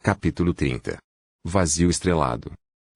Capítulo 30. Vazio estrelado.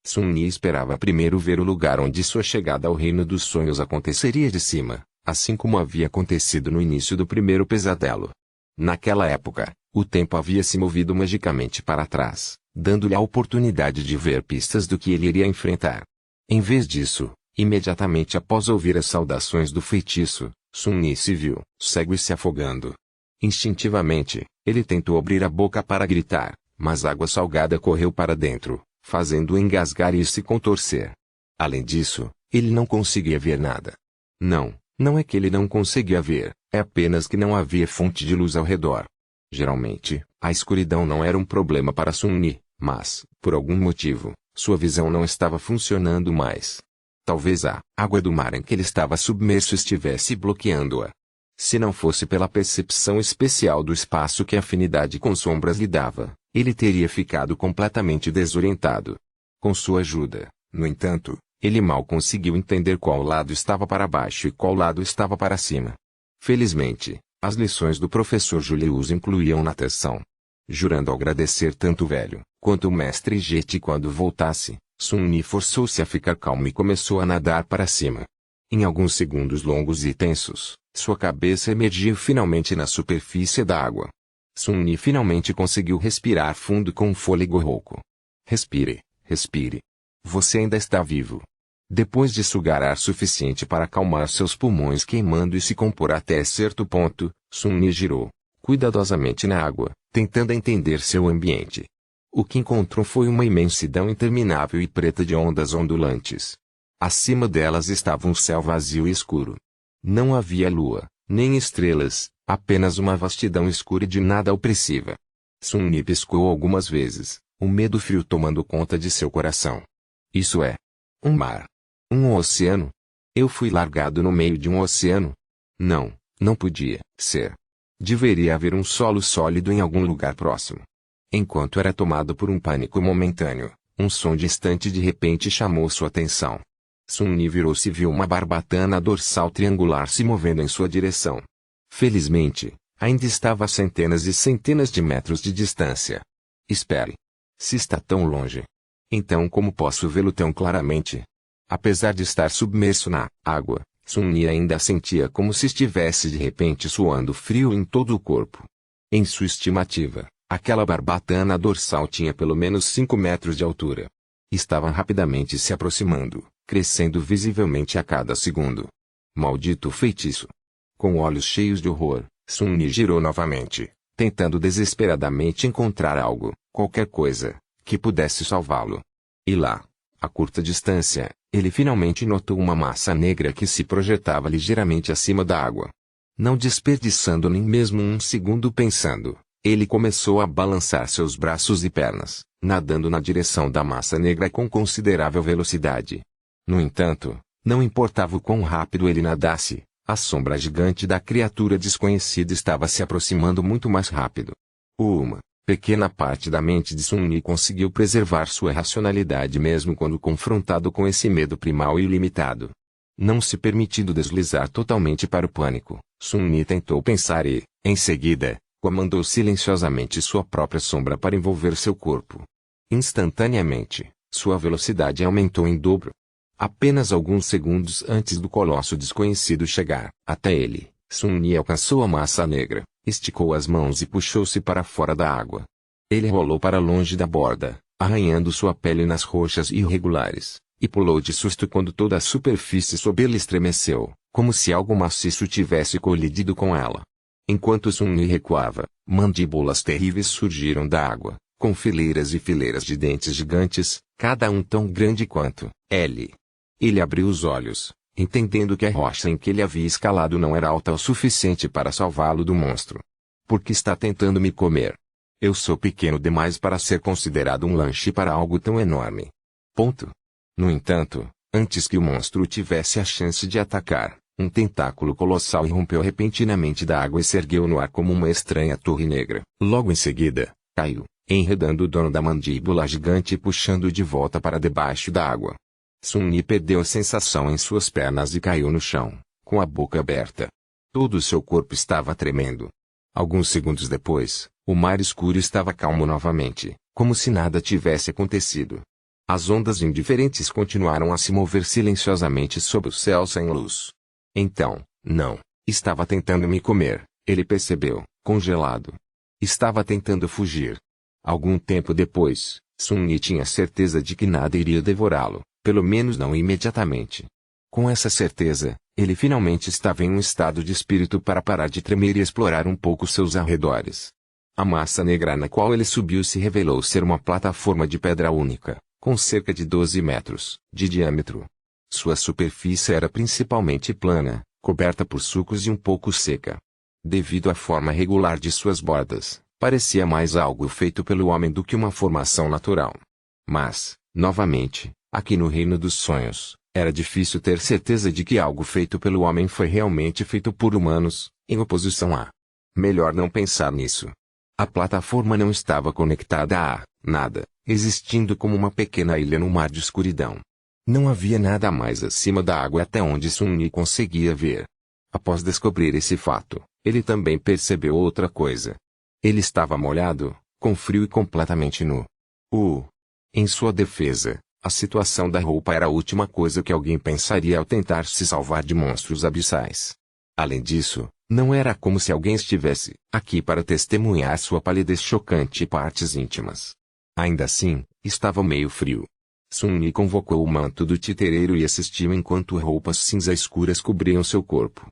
Sun-Ni esperava primeiro ver o lugar onde sua chegada ao reino dos sonhos aconteceria de cima, assim como havia acontecido no início do primeiro pesadelo. Naquela época, o tempo havia se movido magicamente para trás, dando-lhe a oportunidade de ver pistas do que ele iria enfrentar. Em vez disso, imediatamente após ouvir as saudações do feitiço, Sun-Ni se viu cego e se afogando. Instintivamente, ele tentou abrir a boca para gritar, mas água salgada correu para dentro, fazendo-o engasgar e se contorcer. Além disso, ele não conseguia ver nada. Não é que ele não conseguia ver, é apenas que não havia fonte de luz ao redor. Geralmente, a escuridão não era um problema para Sun-Ni, mas, por algum motivo, sua visão não estava funcionando mais. Talvez a água do mar em que ele estava submerso estivesse bloqueando-a. Se não fosse pela percepção especial do espaço que a afinidade com sombras lhe dava, ele teria ficado completamente desorientado. Com sua ajuda, no entanto, ele mal conseguiu entender qual lado estava para baixo e qual lado estava para cima. Felizmente, as lições do professor Julius incluíam natação. Jurando agradecer tanto o velho, quanto o mestre Jet quando voltasse, Sun-Ni forçou-se a ficar calmo e começou a nadar para cima. Em alguns segundos longos e tensos, sua cabeça emergiu finalmente na superfície da água. Sun-Ni finalmente conseguiu respirar fundo com um fôlego rouco. Respire, respire. Você ainda está vivo. Depois de sugar ar suficiente para acalmar seus pulmões queimando e se compor até certo ponto, Sun-Ni girou cuidadosamente na água, tentando entender seu ambiente. O que encontrou foi uma imensidão interminável e preta de ondas ondulantes. Acima delas estava um céu vazio e escuro. Não havia lua, nem estrelas, apenas uma vastidão escura e de nada opressiva. Sun-Ni piscou algumas vezes, o medo frio tomando conta de seu coração. Isso é um mar. Um oceano? Eu fui largado no meio de um oceano? Não podia ser. Deveria haver um solo sólido em algum lugar próximo. Enquanto era tomado por um pânico momentâneo, um som distante de repente chamou sua atenção. Sun-Ni virou-se e viu uma barbatana dorsal triangular se movendo em sua direção. Felizmente, ainda estava a centenas e centenas de metros de distância. Espere. Se está tão longe, então como posso vê-lo tão claramente? Apesar de estar submerso na água, Sun-Ni ainda sentia como se estivesse de repente suando frio em todo o corpo. Em sua estimativa, aquela barbatana dorsal tinha pelo menos 5 metros de altura. Estava rapidamente se aproximando, crescendo visivelmente a cada segundo. Maldito feitiço! Com olhos cheios de horror, Sun-Ni girou novamente, tentando desesperadamente encontrar algo, qualquer coisa, que pudesse salvá-lo. E lá, a curta distância, ele finalmente notou uma massa negra que se projetava ligeiramente acima da água. Não desperdiçando nem mesmo um segundo pensando, ele começou a balançar seus braços e pernas, nadando na direção da massa negra com considerável velocidade. No entanto, não importava o quão rápido ele nadasse, a sombra gigante da criatura desconhecida estava se aproximando muito mais rápido. Uma pequena parte da mente de Sun-Ni conseguiu preservar sua racionalidade mesmo quando confrontado com esse medo primal e ilimitado. Não se permitindo deslizar totalmente para o pânico, Sun-Ni tentou pensar e, em seguida, comandou silenciosamente sua própria sombra para envolver seu corpo. Instantaneamente, sua velocidade aumentou em dobro. Apenas alguns segundos antes do colosso desconhecido chegar até ele, Sun-Ni alcançou a massa negra, esticou as mãos e puxou-se para fora da água. Ele rolou para longe da borda, arranhando sua pele nas rochas irregulares, e pulou de susto quando toda a superfície sob ele estremeceu, como se algo maciço tivesse colidido com ela. Enquanto Sun-Ni recuava, mandíbulas terríveis surgiram da água, com fileiras e fileiras de dentes gigantes, cada um tão grande quanto ele. Ele abriu os olhos, entendendo que a rocha em que ele havia escalado não era alta o suficiente para salvá-lo do monstro. Por que está tentando me comer? Eu sou pequeno demais para ser considerado um lanche para algo tão enorme. Ponto. No entanto, antes que o monstro tivesse a chance de atacar, um tentáculo colossal irrompeu repentinamente da água e se ergueu no ar como uma estranha torre negra. Logo em seguida, caiu, enredando o dono da mandíbula gigante e puxando-o de volta para debaixo da água. Sun-Ni perdeu a sensação em suas pernas e caiu no chão, com a boca aberta. Todo o seu corpo estava tremendo. Alguns segundos depois, o mar escuro estava calmo novamente, como se nada tivesse acontecido. As ondas indiferentes continuaram a se mover silenciosamente sob o céu sem luz. Então, não, estava tentando me comer, ele percebeu, congelado. Estava tentando fugir. Algum tempo depois, Sun-Yi tinha certeza de que nada iria devorá-lo, pelo menos não imediatamente. Com essa certeza, ele finalmente estava em um estado de espírito para parar de tremer e explorar um pouco seus arredores. A massa negra na qual ele subiu se revelou ser uma plataforma de pedra única, com cerca de 12 metros de diâmetro. Sua superfície era principalmente plana, coberta por sulcos e um pouco seca. Devido à forma regular de suas bordas, parecia mais algo feito pelo homem do que uma formação natural. Mas, novamente, aqui no Reino dos Sonhos, era difícil ter certeza de que algo feito pelo homem foi realmente feito por humanos, em oposição a... Melhor não pensar nisso. A plataforma não estava conectada a nada, existindo como uma pequena ilha no mar de escuridão. Não havia nada mais acima da água até onde Sun-Yi conseguia ver. Após descobrir esse fato, ele também percebeu outra coisa. Ele estava molhado, com frio e completamente nu. Em sua defesa, a situação da roupa era a última coisa que alguém pensaria ao tentar se salvar de monstros abissais. Além disso, não era como se alguém estivesse aqui para testemunhar sua palidez chocante e partes íntimas. Ainda assim, estava meio frio. Sun-Yi convocou o manto do titereiro e assistiu enquanto roupas cinza escuras cobriam seu corpo.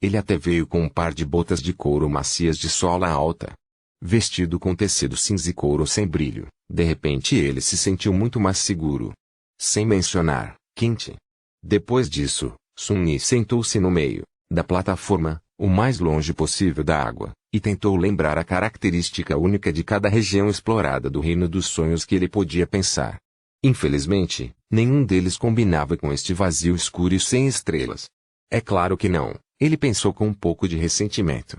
Ele até veio com um par de botas de couro macias de sola alta. Vestido com tecido cinza e couro sem brilho, de repente ele se sentiu muito mais seguro. Sem mencionar, quente. Depois disso, Sun-Yi sentou-se no meio da plataforma, o mais longe possível da água, e tentou lembrar a característica única de cada região explorada do Reino dos Sonhos que ele podia pensar. Infelizmente, nenhum deles combinava com este vazio escuro e sem estrelas. É claro que não, ele pensou com um pouco de ressentimento.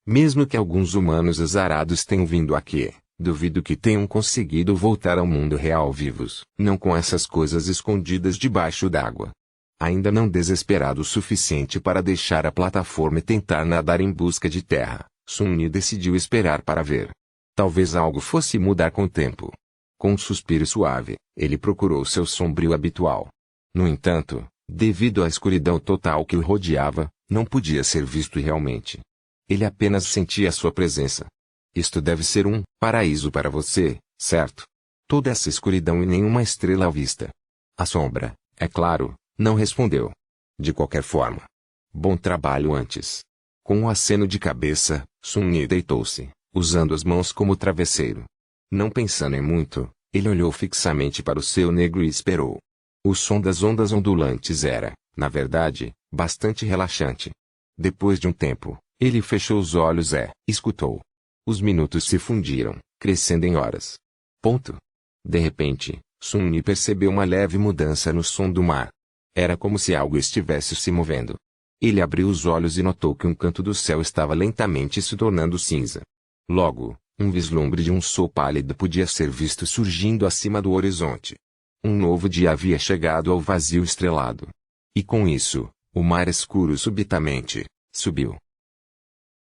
Mesmo que alguns humanos azarados tenham vindo aqui, duvido que tenham conseguido voltar ao mundo real vivos, não com essas coisas escondidas debaixo d'água. Ainda não desesperado o suficiente para deixar a plataforma e tentar nadar em busca de terra, Sun-Yi decidiu esperar para ver. Talvez algo fosse mudar com o tempo. Com um suspiro suave, ele procurou seu sombrio habitual. No entanto, devido à escuridão total que o rodeava, não podia ser visto realmente. Ele apenas sentia sua presença. Isto deve ser um paraíso para você, certo? Toda essa escuridão e nenhuma estrela à vista. A sombra, é claro, não respondeu. De qualquer forma. Bom trabalho antes. Com um aceno de cabeça, Sun-Yi deitou-se, usando as mãos como travesseiro. Não pensando em muito, ele olhou fixamente para o céu negro e esperou. O som das ondas ondulantes era, na verdade, bastante relaxante. Depois de um tempo, ele fechou os olhos e escutou. Os minutos se fundiram, crescendo em horas. De repente, Sun-Yi percebeu uma leve mudança no som do mar. Era como se algo estivesse se movendo. Ele abriu os olhos e notou que um canto do céu estava lentamente se tornando cinza. Logo, um vislumbre de um sol pálido podia ser visto surgindo acima do horizonte. Um novo dia havia chegado ao vazio estrelado. E com isso, o mar escuro subitamente subiu.